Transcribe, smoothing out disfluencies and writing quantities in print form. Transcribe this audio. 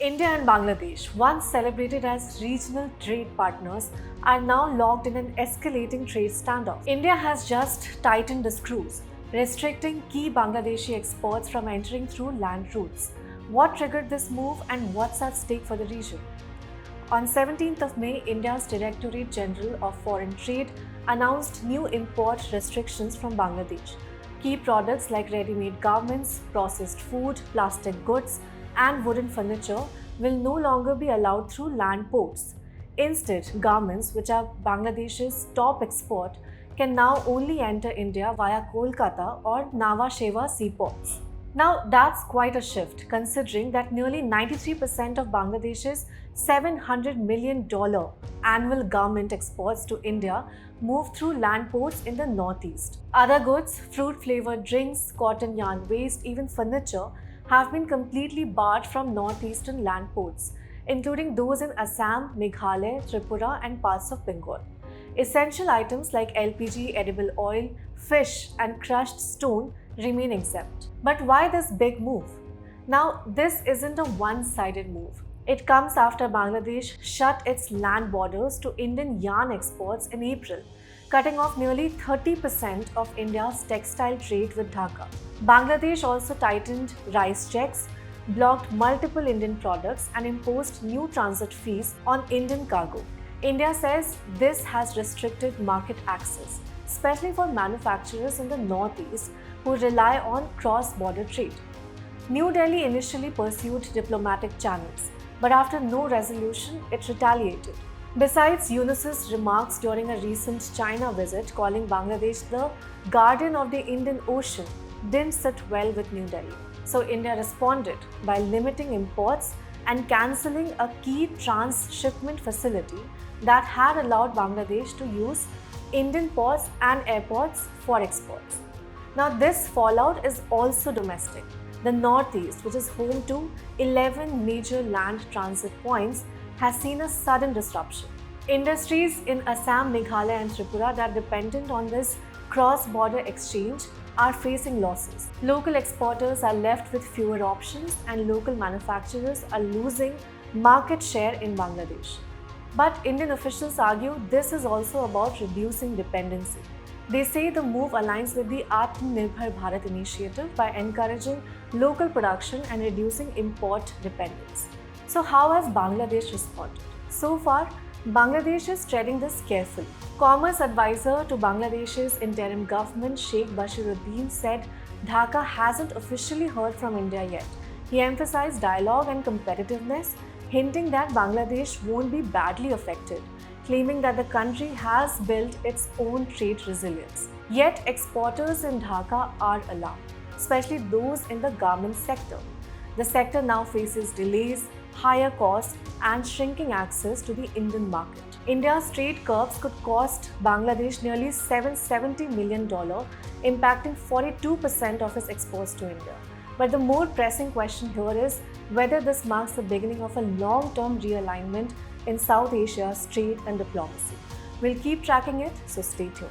India and Bangladesh, once celebrated as regional trade partners, are now locked in an escalating trade standoff. India has just tightened the screws, restricting key Bangladeshi exports from entering through land routes. What triggered this move and what's at stake for the region? On 17th of May, India's Directorate General of Foreign Trade announced new import restrictions from Bangladesh. Key products like ready-made garments, processed food, plastic goods, and wooden furniture will no longer be allowed through land ports. Instead, garments, which are Bangladesh's top export, can now only enter India via Kolkata or Nhava Sheva seaports. Now, that's quite a shift, considering that nearly 93% of Bangladesh's $700 million annual garment exports to India move through land ports in the northeast. Other goods, fruit-flavored drinks, cotton yarn waste, even furniture, have been completely barred from northeastern land ports, including those in Assam, Meghalaya, Tripura, and parts of Bengal. Essential items like LPG, edible oil, fish, and crushed stone remain exempt. But why this big move? Now, this isn't a one-sided move. It comes after Bangladesh shut its land borders to Indian yarn exports in April, cutting off nearly 30% of India's textile trade with Dhaka. Bangladesh also tightened rice checks, blocked multiple Indian products, and imposed new transit fees on Indian cargo. India says this has restricted market access, especially for manufacturers in the northeast who rely on cross-border trade. New Delhi initially pursued diplomatic channels, but after no resolution, it retaliated. Besides, Yunus's remarks during a recent China visit calling Bangladesh the guardian of the Indian Ocean didn't sit well with New Delhi. So India responded by limiting imports and cancelling a key transshipment facility that had allowed Bangladesh to use Indian ports and airports for exports. Now, this fallout is also domestic. The Northeast, which is home to 11 major land transit points, has seen a sudden disruption. Industries in Assam, Meghalaya, and Tripura that are dependent on this cross-border exchange are facing losses. Local exporters are left with fewer options, and local manufacturers are losing market share in Bangladesh. But Indian officials argue this is also about reducing dependency. They say the move aligns with the Atmanirbhar Bharat initiative by encouraging local production and reducing import dependence. So how has Bangladesh responded? So far, Bangladesh is treading this carefully. Commerce advisor to Bangladesh's interim government, Sheikh Bashiruddin, said Dhaka hasn't officially heard from India yet. He emphasized dialogue and competitiveness, hinting that Bangladesh won't be badly affected, claiming that the country has built its own trade resilience. Yet exporters in Dhaka are alarmed, especially those in the garment sector. The sector now faces delays, higher costs, and shrinking access to the Indian market. India's trade curbs could cost Bangladesh nearly $770 million, impacting 42% of its exports to India. But the more pressing question here is whether this marks the beginning of a long-term realignment in South Asia's trade and diplomacy. We'll keep tracking it, so stay tuned.